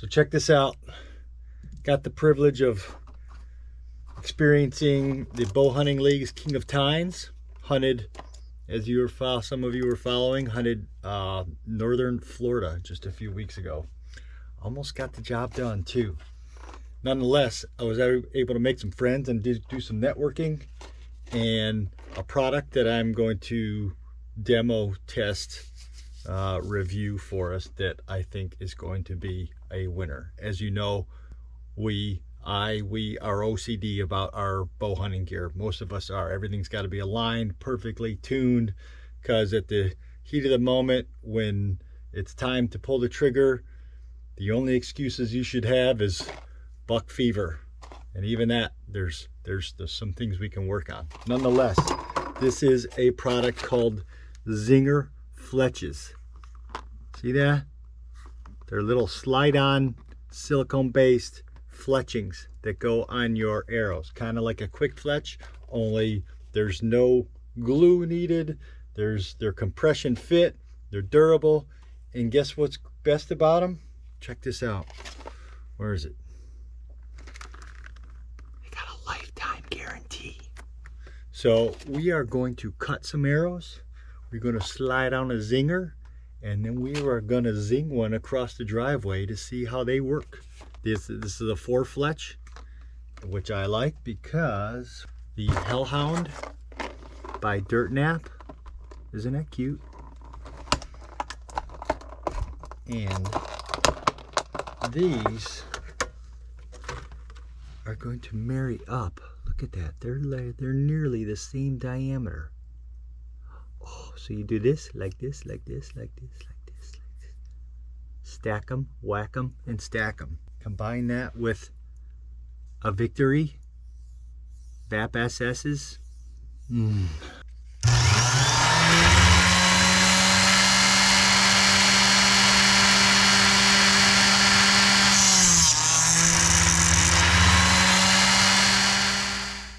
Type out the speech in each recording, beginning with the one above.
So check this out. Got the privilege of experiencing the Bow Hunting League's King of Tines. Hunted, as some of you were following, hunted northern Florida just a few weeks ago. Almost got the job done too. Nonetheless, I was able to make some friends and do some networking, and a product that I'm going to demo test review for us that I think is going to be a winner. As you know, we are OCD about our bow hunting gear. Most of us are. Everything's got to be aligned, perfectly tuned, because at the heat of the moment, when it's time to pull the trigger, the only excuses you should have is buck fever. And even that, there's some things we can work on. Nonetheless, this is a product called Zinger Fletches. See that? They're little slide-on silicone-based fletchings that go on your arrows, kind of like a quick fletch, only there's no glue needed. They're compression fit, they're durable, and guess what's best about them? Check this out. Where is it? They got a lifetime guarantee. So we are going to cut some arrows. We're going to slide on a zinger, and then we are going to zing one across the driveway to see how they work. This is a 4 fletch, which I like because the Hellhound by Dirtnap, isn't that cute? And these are going to marry up. Look at that. They're nearly the same diameter. Oh, so you do this, like this, like this, like this, like this, like this. Stack them, whack them, and stack them. Combine that with a Victory VAP SS's.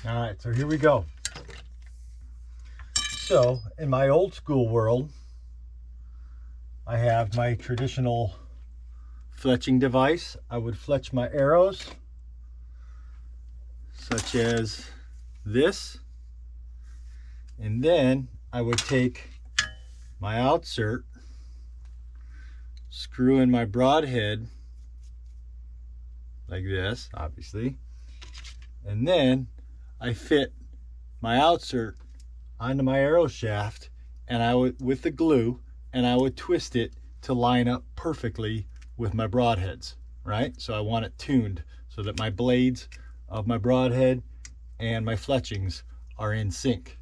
All right, so here we go. So in my old school world, I have my traditional fletching device. I would fletch my arrows such as this, and then I would take my outsert, screw in my broadhead like this, obviously, and then I fit my outsert onto my arrow shaft, and I would, with the glue, and I would twist it to line up perfectly with my broadheads, right? So I want it tuned so that my blades of my broadhead and my fletchings are in sync.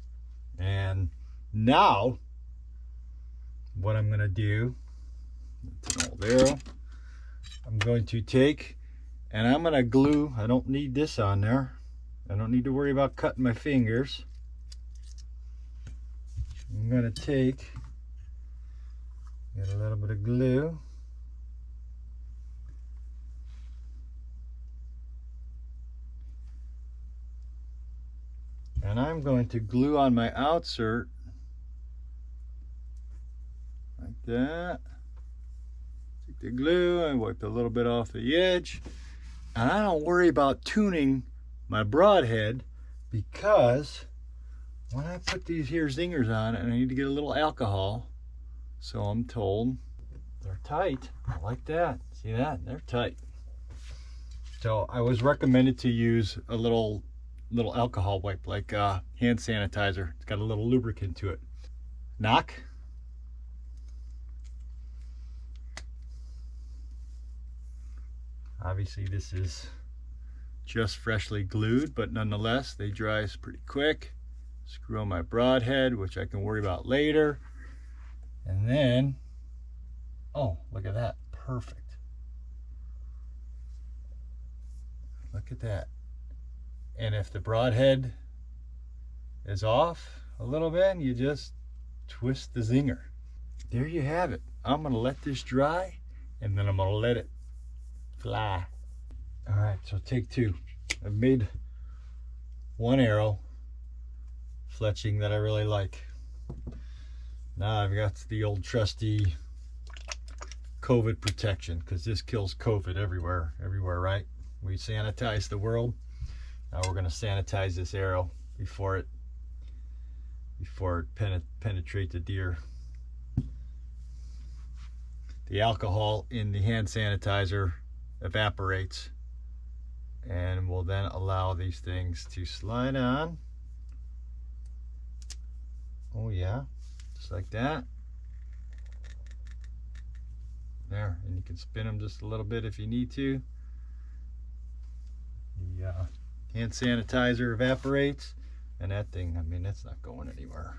And now what I'm going to do, it's an old arrow, I'm going to take and I'm going to glue. I don't need this on there. I don't need to worry about cutting my fingers. I'm going to get a little bit of glue. And I'm going to glue on my outsert like that. Take the glue and wipe a little bit off the edge. And I don't worry about tuning my broadhead, because when I put these here zingers on, and I need to get a little alcohol, so I'm told, they're tight. I like that. See that? They're tight. So I was recommended to use a little alcohol wipe, like hand sanitizer. It's got a little lubricant to it. Knock. Obviously this is just freshly glued, but nonetheless they dry pretty quick. Screw on my broadhead, which I can worry about later. And then, oh, look at that, perfect. Look at that. And if the broadhead is off a little bit, you just twist the zinger. There you have it. I'm gonna let this dry, and then I'm gonna let it fly. All right, so take two. I've made one arrow fletching that I really like. Now I've got the old trusty COVID protection, because this kills COVID everywhere, right? We sanitize the world. Now we're going to sanitize this arrow before it penetrates the deer. The alcohol in the hand sanitizer evaporates and will then allow these things to slide on. Oh yeah, just like that. There, and you can spin them just a little bit if you need to. The hand sanitizer evaporates, and that thing, I mean, that's not going anywhere.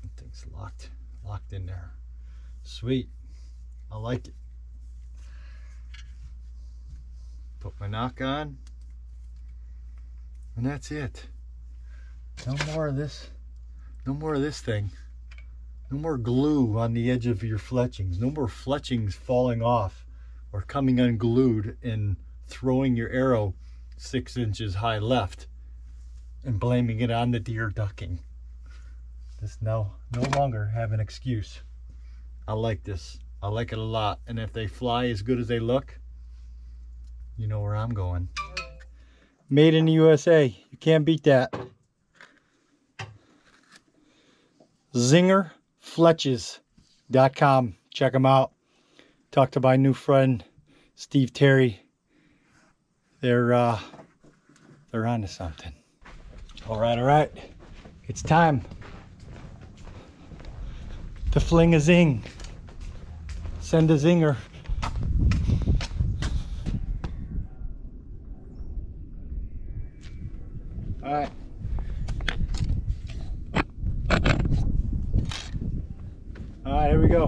That thing's locked in there. Sweet, I like it. Put my knock on, and that's it. No more of this. No more of this thing. No more glue on the edge of your fletchings. No more fletchings falling off or coming unglued and throwing your arrow 6 inches high left and blaming it on the deer ducking. This no longer have an excuse. I like this. I like it a lot. And if they fly as good as they look, you know where I'm going. Made in the USA. You can't beat that. Zinger Fletches.com. Check them out. Talk to my new friend Steve Terry. They're onto something. All right. It's time to fling a zing. Send a zinger. All right. Alright, here we go.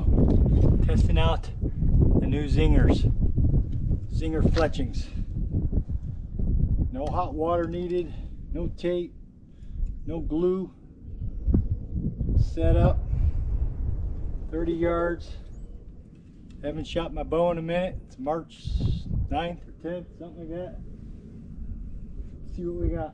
Testing out the new Zingers. Zinger fletchings. No hot water needed, no tape, no glue. Set up 30 yards. Haven't shot my bow in a minute. It's March 9th or 10th, something like that. Let's see what we got.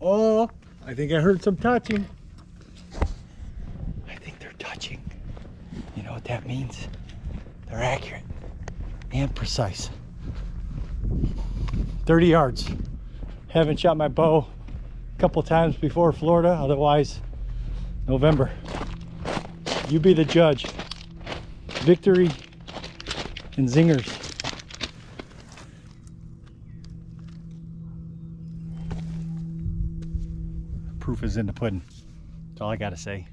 Oh, I think I heard some touching. I think they're touching. You know what that means? They're accurate and precise. 30 yards. Haven't shot my bow a couple times before Florida, otherwise November. You be the judge. Victory and zingers. Proof is in the pudding. That's all I gotta say.